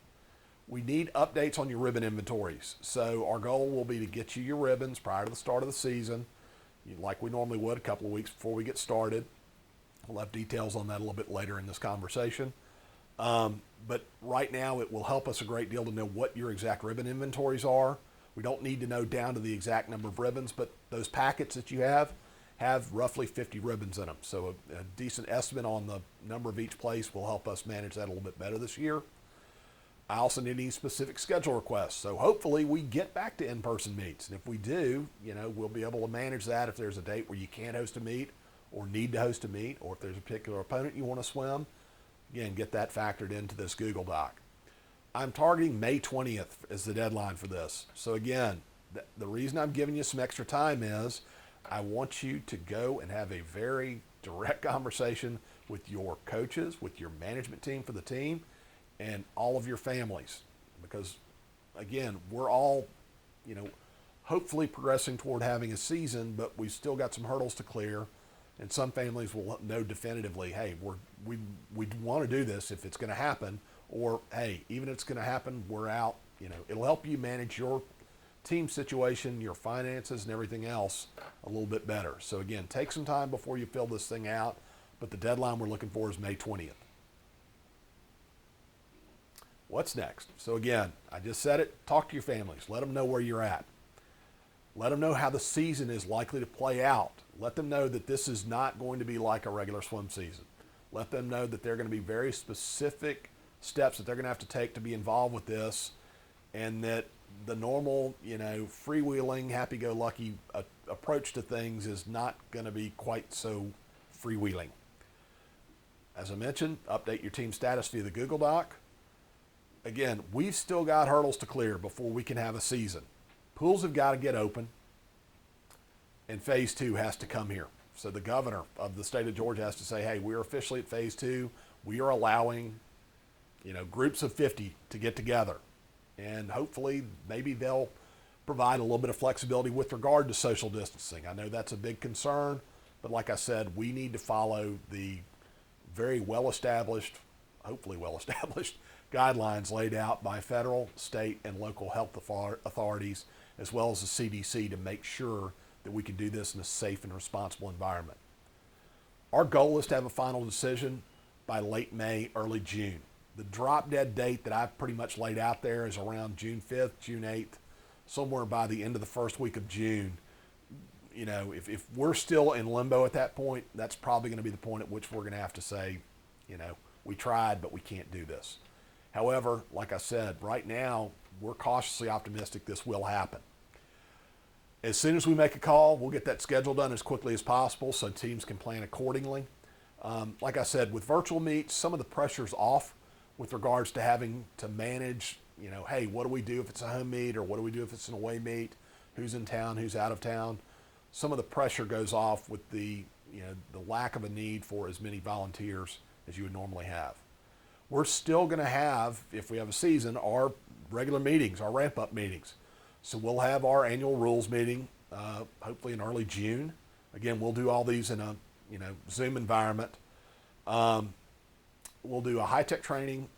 We need updates on your ribbon inventories. So our goal will be to get you your ribbons prior to the start of the season, like we normally would a couple of weeks before we get started. We'll have details on that a little bit later in this conversation. But right now it will help us a great deal to know what your exact ribbon inventories are. We don't need to know down to the exact number of ribbons, but those packets that you have roughly 50 ribbons in them. So a decent estimate on the number of each place will help us manage that a little bit better this year. I also need any specific schedule requests. So hopefully we get back to in-person meets. And if we do, we'll be able to manage that if there's a date where you can't host a meet or need to host a meet, or if there's a particular opponent you want to swim, again, get that factored into this Google Doc. I'm targeting May 20th as the deadline for this. So again, the reason I'm giving you some extra time is I want you to go and have a very direct conversation with your coaches, with your management team for the team, and all of your families. Because again, we're all, hopefully progressing toward having a season, but we've still got some hurdles to clear. And some families will know definitively, hey, we want to do this if it's going to happen, or hey, even if it's going to happen, we're out. It'll help you manage your team situation, your finances, and everything else a little bit better. So again, take some time before you fill this thing out, but the deadline we're looking for is May 20th. What's next? So again, I just said it, talk to your families. Let them know where you're at. Let them know how the season is likely to play out. Let them know that this is not going to be like a regular swim season. Let them know that there are going to be very specific steps that they're going to have to take to be involved with this, and that the normal, freewheeling, happy-go-lucky approach to things is not going to be quite so freewheeling. As I mentioned, update your team status via the Google Doc. Again, we've still got hurdles to clear before we can have a season. Pools have got to get open, and phase 2 has to come here. So the governor of the state of Georgia has to say, hey, we're officially at phase 2. We are allowing, groups of 50 to get together. And hopefully maybe they'll provide a little bit of flexibility with regard to social distancing. I know that's a big concern, but like I said, we need to follow the very well-established, hopefully well-established, guidelines laid out by federal, state, and local health authorities, as well as the CDC, to make sure that we can do this in a safe and responsible environment. Our goal is to have a final decision by late May, early June. The drop dead date that I've pretty much laid out there is around June 5th, June 8th, somewhere by the end of the first week of June. If we're still in limbo at that point, that's probably going to be the point at which we're going to have to say, we tried, but we can't do this. However, like I said, right now, we're cautiously optimistic this will happen. As soon as we make a call, we'll get that schedule done as quickly as possible so teams can plan accordingly. Like I said, with virtual meets, some of the pressure's off with regards to having to manage, hey, what do we do if it's a home meet, or what do we do if it's an away meet? Who's in town, who's out of town? Some of the pressure goes off with the lack of a need for as many volunteers as you would normally have. We're still going to have, if we have a season, our regular meetings, our ramp-up meetings. So we'll have our annual rules meeting, hopefully in early June. Again, we'll do all these in a Zoom environment. We'll do a high-tech training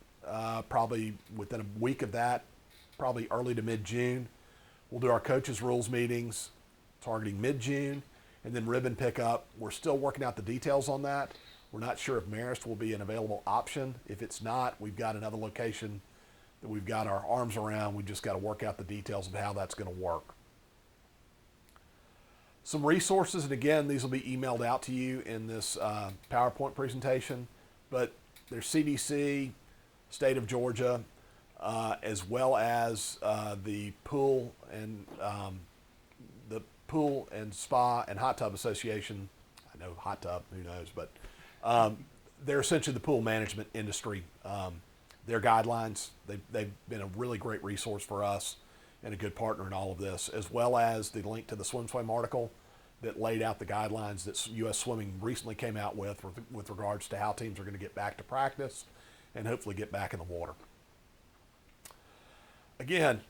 probably within a week of that, probably early to mid-June. We'll do our coaches' rules meetings targeting mid-June, and then ribbon pickup. We're still working out the details on that. We're not sure if Marist will be an available option. If it's not, we've got another location that we've got our arms around. We just got to work out the details of how that's going to work. Some resources, and again, these will be emailed out to you in this PowerPoint presentation, but there's CDC, State of Georgia, as well as the Pool and Spa and Hot Tub Association. I know hot tub, who knows, but they're essentially the pool management industry. Their guidelines, they've been a really great resource for us and a good partner in all of this, as well as the link to the SwimSwam article that laid out the guidelines that U.S. Swimming recently came out with regards to how teams are going to get back to practice and hopefully get back in the water. Again,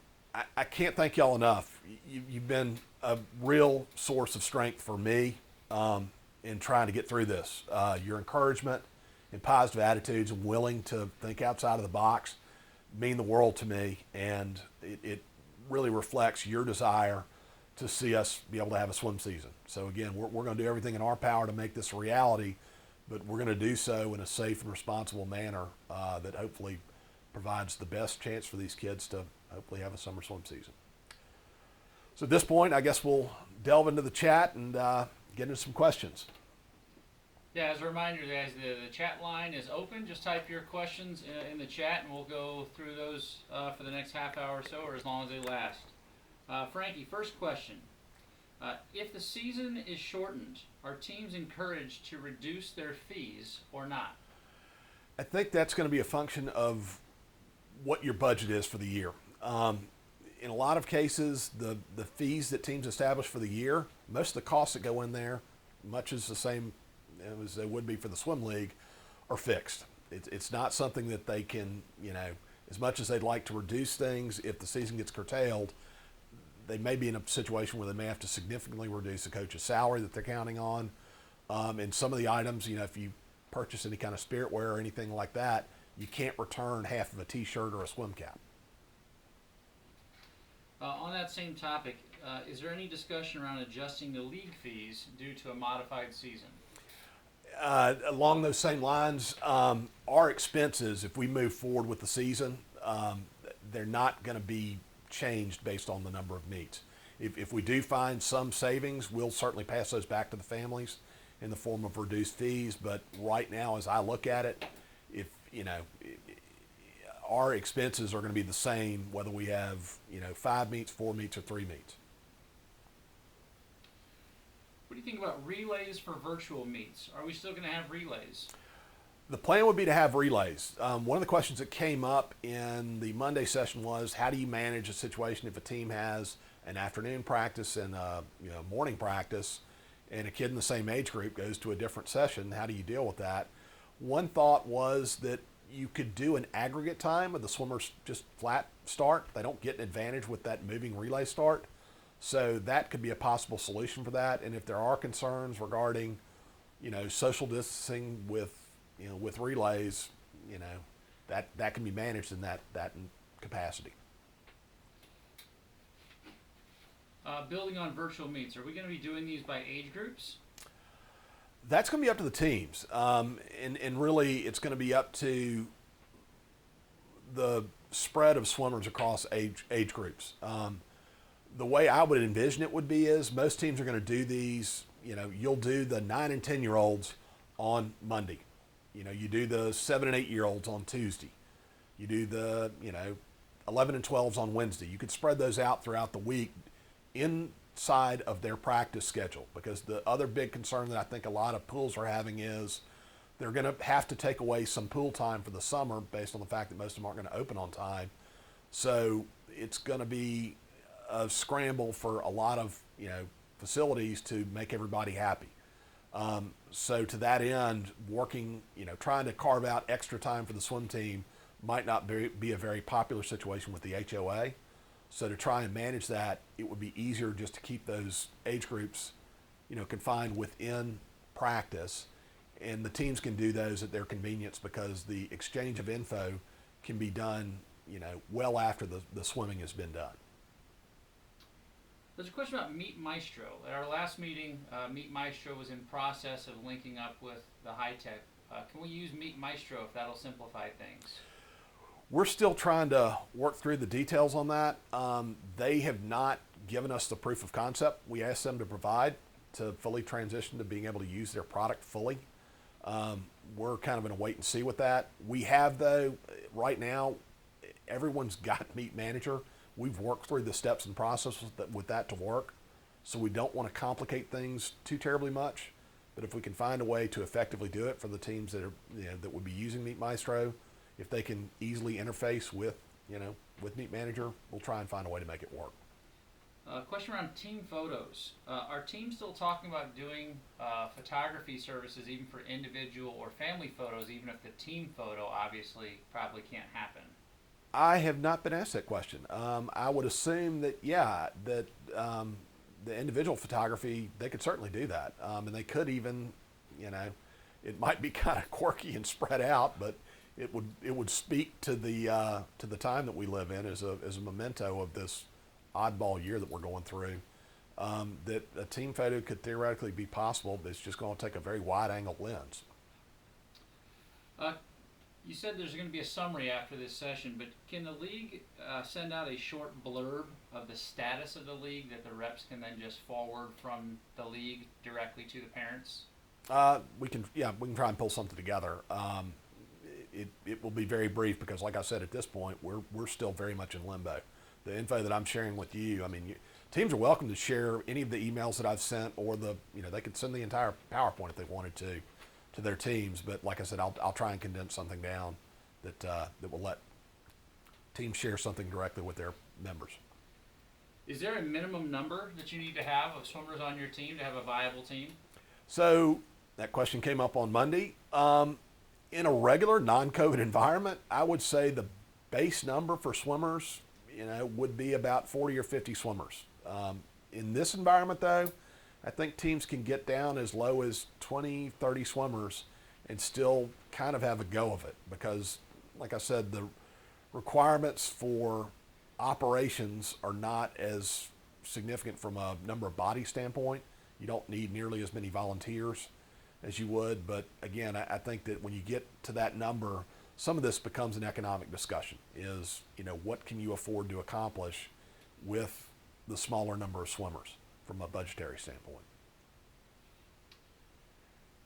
I can't thank y'all enough. You've been a real source of strength for me in trying to get through this. Your encouragement and positive attitudes and willing to think outside of the box mean the world to me, and it really reflects your desire to see us be able to have a swim season. So again, we're going to do everything in our power to make this a reality, but we're going to do so in a safe and responsible manner that hopefully provides the best chance for these kids to hopefully have a summer swim season. So at this point, I guess we'll delve into the chat and get into some questions. Yeah, as a reminder, guys, the chat line is open. Just type your questions in the chat, and we'll go through those for the next half hour or so, or as long as they last. Frankie, first question. If the season is shortened, are teams encouraged to reduce their fees or not? I think that's going to be a function of what your budget is for the year. In a lot of cases, the fees that teams establish for the year, most of the costs that go in there, much as the same as they would be for the swim league, are fixed. It's not something that they can, as much as they'd like to reduce things, if the season gets curtailed, they may be in a situation where they may have to significantly reduce the coach's salary that they're counting on. And some of the items, if you purchase any kind of spirit wear or anything like that, you can't return half of a t-shirt or a swim cap. On that same topic, is there any discussion around adjusting the league fees due to a modified season? Along those same lines, our expenses, if we move forward with the season, they're not going to be changed based on the number of meets. If we do find some savings, we'll certainly pass those back to the families in the form of reduced fees. But right now, as I look at it, our expenses are going to be the same whether we have 5 meets, 4 meets, or 3 meets. What do you think about relays for virtual meets? Are we still going to have relays? The plan would be to have relays. One of the questions that came up in the Monday session was, how do you manage a situation if a team has an afternoon practice and a morning practice, and a kid in the same age group goes to a different session? How do you deal with that? One thought was that you could do an aggregate time of the swimmers just flat start. They don't get an advantage with that moving relay start. So that could be a possible solution for that. And if there are concerns regarding, social distancing with relays, that can be managed in that capacity. Building on virtual meets, are we going to be doing these by age groups? That's going to be up to the teams. And really it's going to be up to the spread of swimmers across age groups. The way I would envision it would be is most teams are going to do these, you'll do the 9 and 10-year-olds on Monday. You do the 7 and 8-year-olds on Tuesday. You do the, 11 and 12s on Wednesday. You could spread those out throughout the week inside of their practice schedule, because the other big concern that I think a lot of pools are having is they're going to have to take away some pool time for the summer based on the fact that most of them aren't going to open on time. So it's going to be a scramble for a lot of facilities to make everybody happy. So to that end, working, trying to carve out extra time for the swim team might not be a very popular situation with the HOA. So to try and manage that, it would be easier just to keep those age groups, confined within practice, and the teams can do those at their convenience because the exchange of info can be done, well after the swimming has been done. There's a question about Meet Maestro. At our last meeting, Meet Maestro was in process of linking up with the high tech. Can we use Meet Maestro if that'll simplify things? We're still trying to work through the details on that. They have not given us the proof of concept we asked them to provide. to fully transition to being able to use their product fully. We're kind of in a wait and see with that. We have, though, right now, everyone's got Meet Manager. We've worked through the steps and processes with that to work, so we don't want to complicate things too terribly much. But if we can find a way to effectively do it for the teams that are that would be using Meet Maestro, if they can easily interface with with Meet Manager, we'll try and find a way to make it work. Question around team photos. Are teams still talking about doing photography services even for individual or family photos, even if the team photo obviously probably can't happen? I have not been asked that question. I would assume that, the individual photography, they could certainly do that. And they could even, it might be kind of quirky and spread out, but it would speak to the time that we live in as a memento of this oddball year that we're going through. That a team photo could theoretically be possible, but it's just going to take a very wide angle lens. You said there's going to be a summary after this session, but can the league send out a short blurb of the status of the league that the reps can then just forward from the league directly to the parents? We can try and pull something together. It will be very brief because, like I said, at this point, we're still very much in limbo. The info that I'm sharing with you, teams are welcome to share any of the emails that I've sent, or they could send the entire PowerPoint if they wanted to their teams. But like I said, I'll try and condense something down that will let teams share something directly with their members. Is there a minimum number that you need to have of swimmers on your team to have a viable team? So that question came up on Monday. In a regular non-COVID environment, I would say the base number for swimmers, would be about 40 or 50 swimmers. In this environment, though, I think teams can get down as low as 20, 30 swimmers and still kind of have a go of it because, like I said, the requirements for operations are not as significant from a number of body standpoint. You don't need nearly as many volunteers as you would, but again, I think that when you get to that number, some of this becomes an economic discussion. Is what can you afford to accomplish with the smaller number of swimmers from a budgetary standpoint?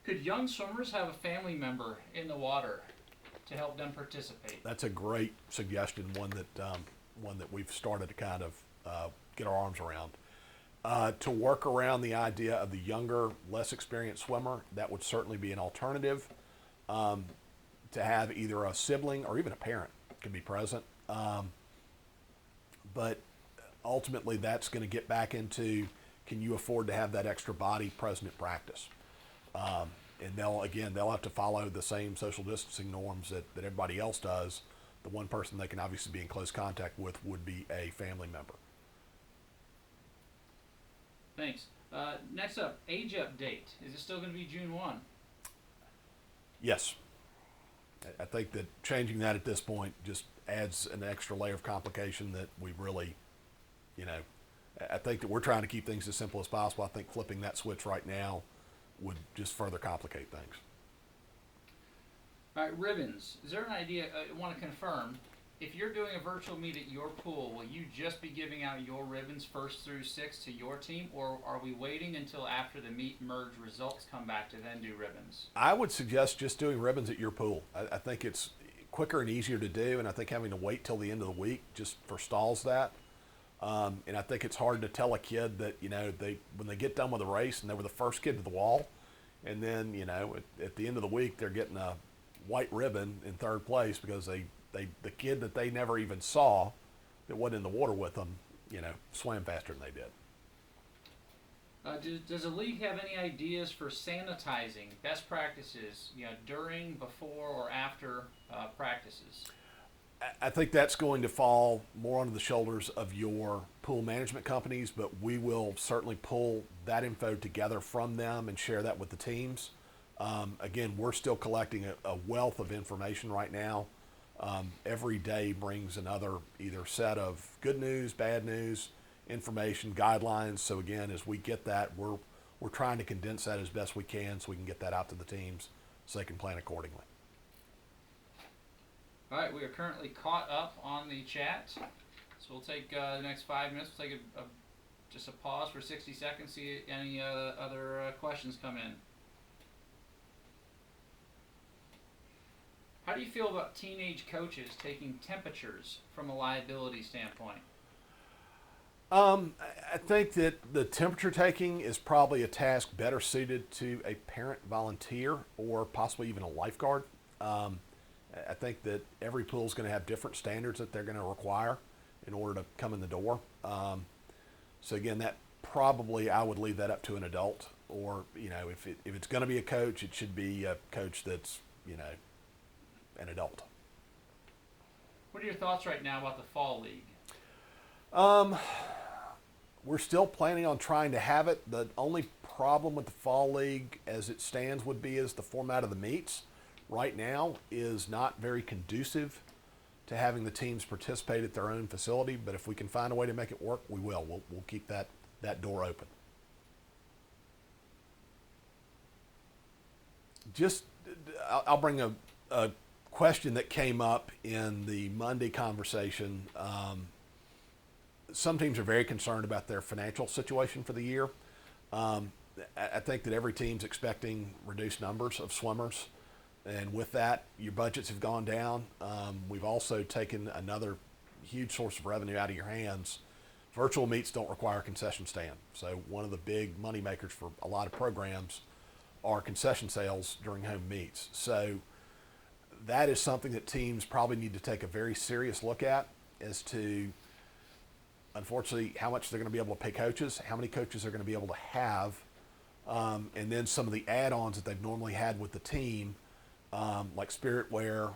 Could young swimmers have a family member in the water to help them participate? That's a great suggestion, one that we've started to kind of get our arms around. To work around the idea of the younger, less experienced swimmer, that would certainly be an alternative. To have either a sibling or even a parent could be present. But ultimately that's going to get back into, can you afford to have that extra body present at practice? And they'll have to follow the same social distancing norms that everybody else does. The one person they can obviously be in close contact with would be a family member. Thanks. Next up, age update. Is it still going to be June 1? Yes. I think that changing that at this point just adds an extra layer of complication that we really, I think that we're trying to keep things as simple as possible. I think flipping that switch right now would just further complicate things. All right, ribbons. Is there an idea, I want to confirm, if you're doing a virtual meet at your pool, will you just be giving out your ribbons 1st through 6th to your team, or are we waiting until after the meet merge results come back to then do ribbons? I would suggest just doing ribbons at your pool. I think it's quicker and easier to do, and I think having to wait till the end of the week just forestalls that. And I think it's hard to tell a kid that, when they get done with a race and they were the first kid to the wall, and then, at the end of the week they're getting a white ribbon in 3rd place because the kid that they never even saw that wasn't in the water with them, swam faster than they did. Does the league have any ideas for sanitizing, best practices, during, before, or after practices? I think that's going to fall more onto the shoulders of your pool management companies, but we will certainly pull that info together from them and share that with the teams. Again, we're still collecting a wealth of information right now. Every day brings another either set of good news, bad news, information, guidelines. So again, as we get that, we're trying to condense that as best we can so we can get that out to the teams so they can plan accordingly. All right, we are currently caught up on the chat. So we'll take the next 5 minutes. We'll take a just a pause for 60 seconds, see any other questions come in. How do you feel about teenage coaches taking temperatures from a liability standpoint? I think that the temperature taking is probably a task better suited to a parent volunteer or possibly even a lifeguard. I think that every pool is going to have different standards that they're going to require in order to come in the door. So again, that probably I would leave that up to an adult, or if it's going to be a coach, it should be a coach that's an adult. What are your thoughts right now about the fall league? We're still planning on trying to have it. The only problem with the fall league as it stands would be is the format of the meets right now is not very conducive to having the teams participate at their own facility. But if we can find a way to make it work, we will. We'll keep that door open. I'll bring a question that came up in the Monday conversation. Some teams are very concerned about their financial situation for the year. I think that every team's expecting reduced numbers of swimmers. And with that, your budgets have gone down. We've also taken another huge source of revenue out of your hands. Virtual meets don't require a concession stand. So one of the big money makers for a lot of programs are concession sales during home meets. So that is something that teams probably need to take a very serious look at as to, unfortunately, how much they're going to be able to pay coaches, how many coaches they're going to be able to have, and then some of the add-ons that they've normally had with the team, like spirit wear,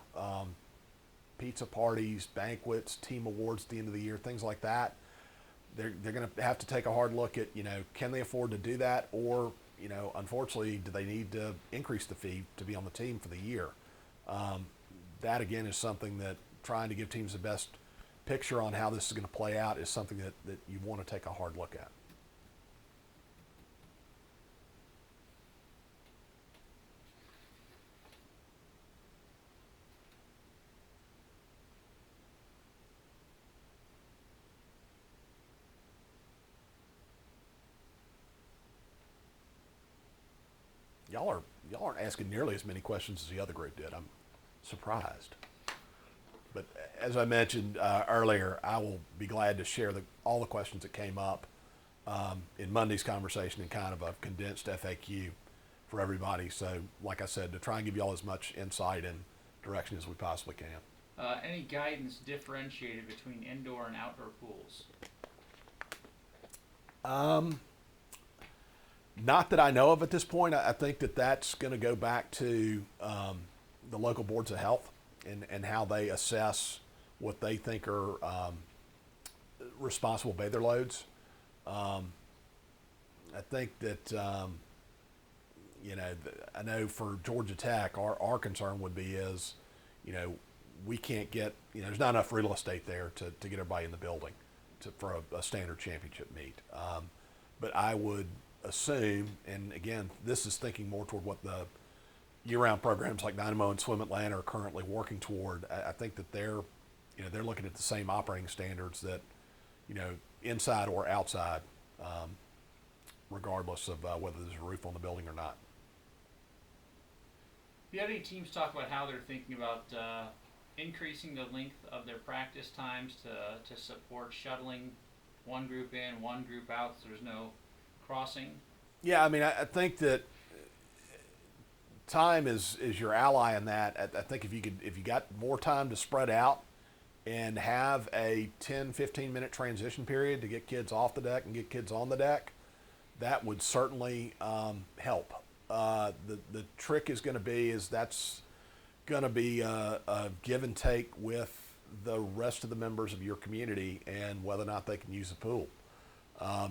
pizza parties, banquets, team awards at the end of the year, things like that. They're going to have to take a hard look at, can they afford to do that, or, unfortunately, do they need to increase the fee to be on the team for the year? That, again, is something that trying to give teams the best picture on how this is going to play out is something that you want to take a hard look at. Y'all aren't asking nearly as many questions as the other group did. I'm surprised. But as I mentioned earlier, I will be glad to share all the questions that came up in Monday's conversation in kind of a condensed FAQ for everybody. So, like I said, to try and give you all as much insight and direction as we possibly can. Any guidance differentiated between indoor and outdoor pools? Not that I know of at this point. I think that's going to go back to the local boards of health and how they assess what they think are responsible bather loads. I think that, I know for Georgia Tech, our concern would be is, we can't get, there's not enough real estate there to get everybody in the building for a standard championship meet. But I would assume, and again, this is thinking more toward what the year-round programs like Dynamo and Swim Atlanta are currently working toward. I think that they're looking at the same operating standards that, inside or outside, regardless of whether there's a roof on the building or not. Have you had any teams talk about how they're thinking about increasing the length of their practice times to support shuttling one group in, one group out, so there's no crossing? Yeah, I think that time is your ally in that. I think if you got more time to spread out and have a 10, 15-minute transition period to get kids off the deck and get kids on the deck, that would certainly help. The trick is going to be that's going to be a give and take with the rest of the members of your community and whether or not they can use the pool.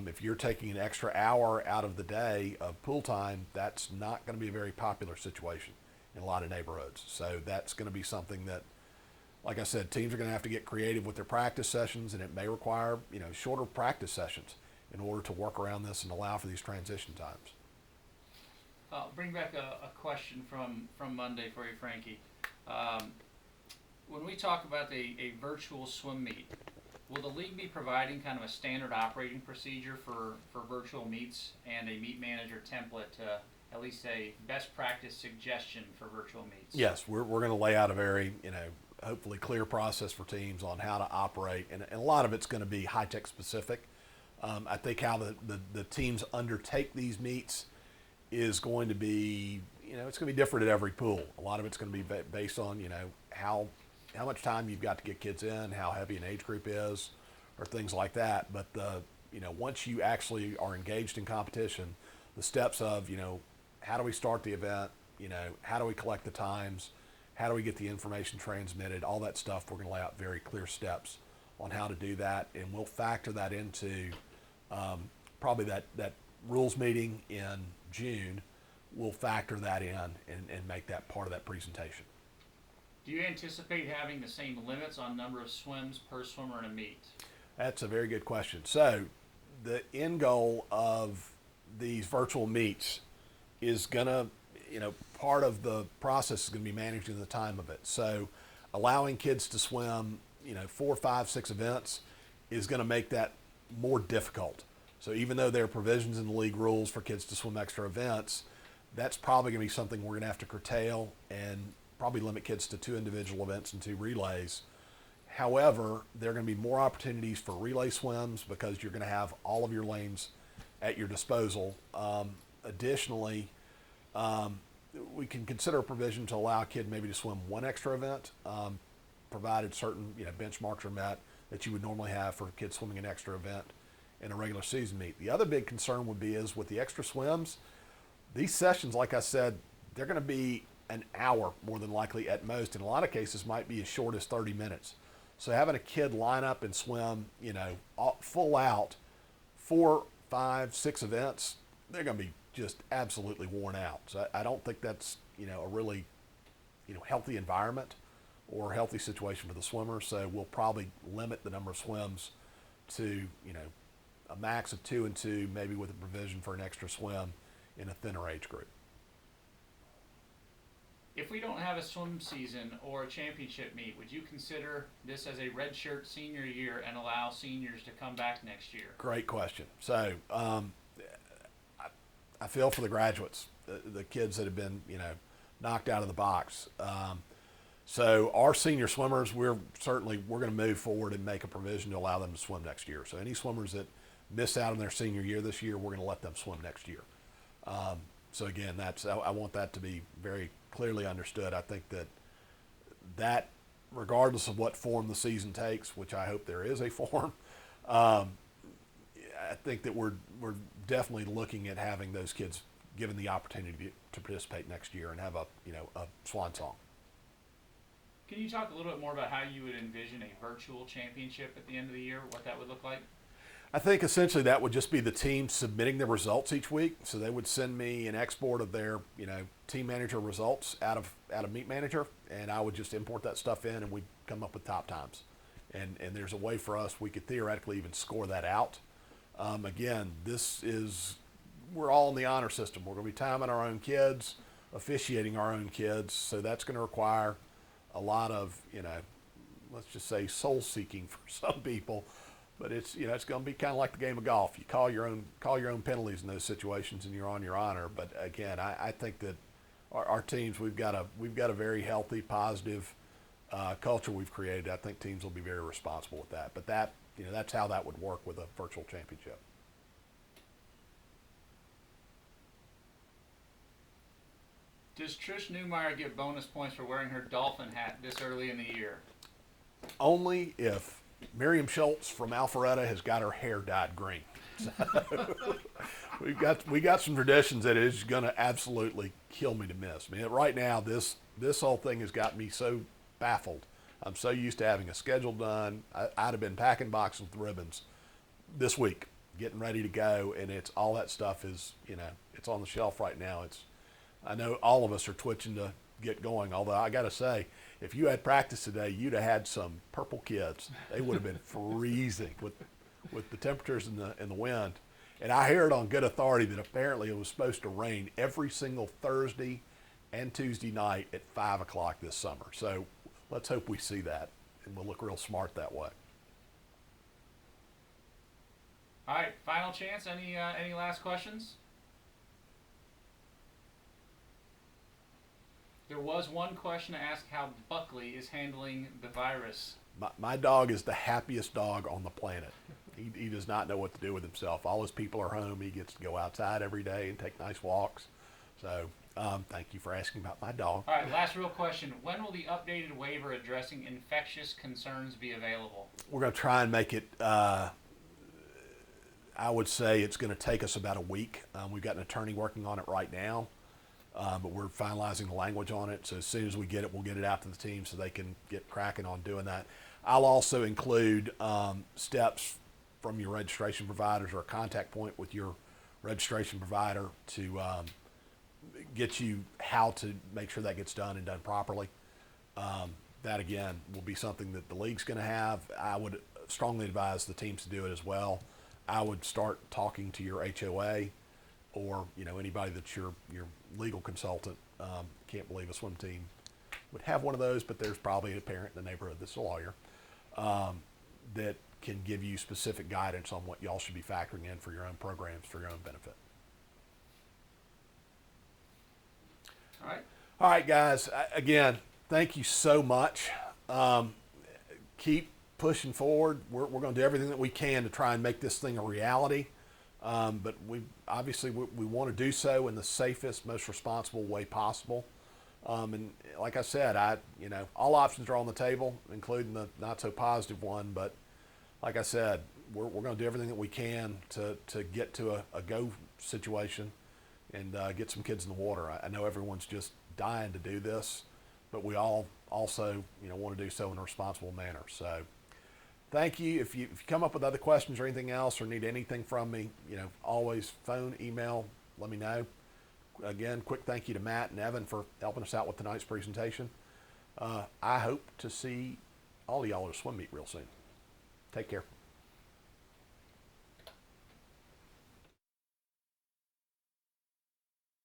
If you're taking an extra hour out of the day of pool time, that's not going to be a very popular situation in a lot of neighborhoods. So that's going to be something that, like I said, teams are going to have to get creative with their practice sessions, and it may require, shorter practice sessions in order to work around this and allow for these transition times. I'll bring back a question from Monday for you, Frankie. When we talk about a virtual swim meet, will the league be providing kind of a standard operating procedure for virtual meets and a meet manager template to at least a best practice suggestion for virtual meets? Yes, we're going to lay out a very, hopefully clear process for teams on how to operate, and a lot of it's going to be high-tech specific. I think how the teams undertake these meets is going to be, it's going to be different at every pool. A lot of it's going to be based on, how much time you've got to get kids in, how heavy an age group is, or things like that. But once you actually are engaged in competition, the steps of, how do we start the event? How do we collect the times? How do we get the information transmitted? All that stuff, we're going to lay out very clear steps on how to do that, and we'll factor that into probably that rules meeting in June. We'll factor that in and make that part of that presentation. Do you anticipate having the same limits on number of swims per swimmer in a meet? That's a very good question. So the end goal of these virtual meets is going to, part of the process is going to be managing the time of it. So allowing kids to swim, 4, 5, 6 events is going to make that more difficult. So even though there are provisions in the league rules for kids to swim extra events, that's probably going to be something we're going to have to curtail and probably limit kids to 2 individual events and 2 relays. However, there are going to be more opportunities for relay swims because you're going to have all of your lanes at your disposal. Additionally, we can consider a provision to allow a kid maybe to swim 1 extra event, provided certain benchmarks are met that you would normally have for kids swimming an extra event in a regular season meet. The other big concern would be is with the extra swims, these sessions, like I said, they're going to be an hour more than likely at most. In a lot of cases, might be as short as 30 minutes. So having a kid line up and swim, full out 4, 5, 6 events, they're going to be just absolutely worn out. So I don't think that's, a really, healthy environment or healthy situation for the swimmer. So we'll probably limit the number of swims to, a max of 2 and 2, maybe with a provision for an extra swim in a thinner age group. If we don't have a swim season or a championship meet, would you consider this as a redshirt senior year and allow seniors to come back next year? Great question. So I feel for the graduates, the kids that have been, knocked out of the box. So our senior swimmers, we're going to move forward and make a provision to allow them to swim next year. So any swimmers that miss out on their senior year this year, we're going to let them swim next year. So again, I want that to be very clearly understood. I think that regardless of what form the season takes, which I hope there is a form, I think that we're definitely looking at having those kids given the opportunity to participate next year and have a swan song. Can you talk a little bit more about how you would envision a virtual championship at the end of the year, what that would look like? I think essentially that would just be the team submitting their results each week. So they would send me an export of their, team manager results out of Meet Manager, and I would just import that stuff in, and we'd come up with top times. And there's a way for us, we could theoretically even score that out. Again, we're all in the honor system. We're going to be timing our own kids, officiating our own kids. So that's going to require a lot of, let's just say soul seeking for some people. But it's going to be kind of like the game of golf. You call your own penalties in those situations, and you're on your honor. But again, I think that our teams, we've got a very healthy, positive culture we've created. I think teams will be very responsible with that. But that's how that would work with a virtual championship. Does Trish Newmeyer get bonus points for wearing her dolphin hat this early in the year? Only if Miriam Schultz from Alpharetta has got her hair dyed green. So we got some traditions that is going to absolutely kill me to miss. I mean, right now this whole thing has got me so baffled. I'm so used to having a schedule done. I'd have been packing boxes with ribbons this week, getting ready to go, and it's all that stuff is it's on the shelf right now. I know all of us are twitching to get going. Although I got to say, if you had practice today, you'd have had some purple kids. They would have been freezing with the temperatures and the wind. And I hear it on good authority that apparently it was supposed to rain every single Thursday and Tuesday night at 5 o'clock this summer. So let's hope we see that, and we'll look real smart that way. All right, final chance. Any last questions? There was one question to ask how Buckley is handling the virus. My dog is the happiest dog on the planet. He does not know what to do with himself. All his people are home. He gets to go outside every day and take nice walks. So thank you for asking about my dog. All right, last real question. When will the updated waiver addressing infectious concerns be available? We're going to try and make it, I would say it's going to take us about a week. We've got an attorney working on it right now, but we're finalizing the language on it. So as soon as we get it, we'll get it out to the team so they can get cracking on doing that. I'll also include steps from your registration providers or a contact point with your registration provider to get you how to make sure that gets done and done properly. That again will be something that the league's going to have. I would strongly advise the teams to do it as well. I would start talking to your HOA or anybody that's your legal consultant. Can't believe a swim team would have one of those, but there's probably a parent in the neighborhood that's a lawyer that can give you specific guidance on what y'all should be factoring in for your own programs for your own benefit. All right, guys. Again, thank you so much. Keep pushing forward. We're going to do everything that we can to try and make this thing a reality. But we want to do so in the safest, most responsible way possible. And like I said, all options are on the table, including the not so positive one. But like I said, we're going to do everything that we can to get to a go situation and get some kids in the water. I know everyone's just dying to do this, but we all also want to do so in a responsible manner. So thank you. If you come up with other questions or anything else or need anything from me, always phone, email, let me know. Again, quick thank you to Matt and Evan for helping us out with tonight's presentation. I hope to see all of y'all at a swim meet real soon. Take care.